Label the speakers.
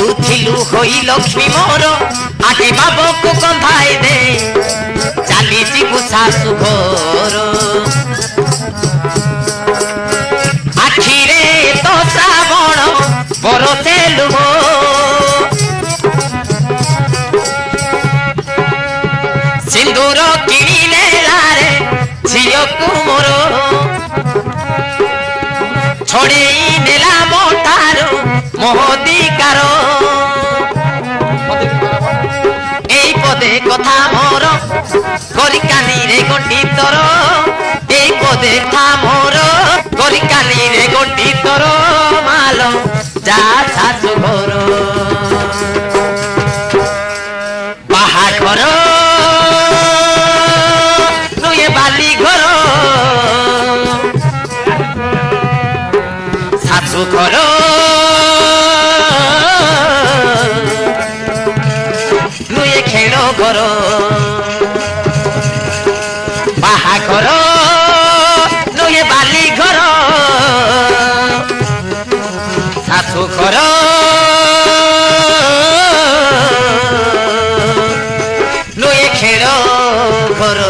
Speaker 1: तू थिलु होई लक्ष्मी मोर आगे बाबो को कंधाई दे चाली जीवु सासु घर आखिरे तो श्रावण बरसे लुह सिंदूर किणिले लारे झियो को मोर छड़ेई नेला मोठारू मोहदिकार एई पदे कथा मोर गरिकानी रे गंडी तोर एई पदे कथा मोर गरिकानी रे गंडी तोर मालो जा सासु घर बाहाघर नुए बाली घर सासु घर नुए खेल घर बाहाघर नुए बाली घर सासु घर नुए खेल घर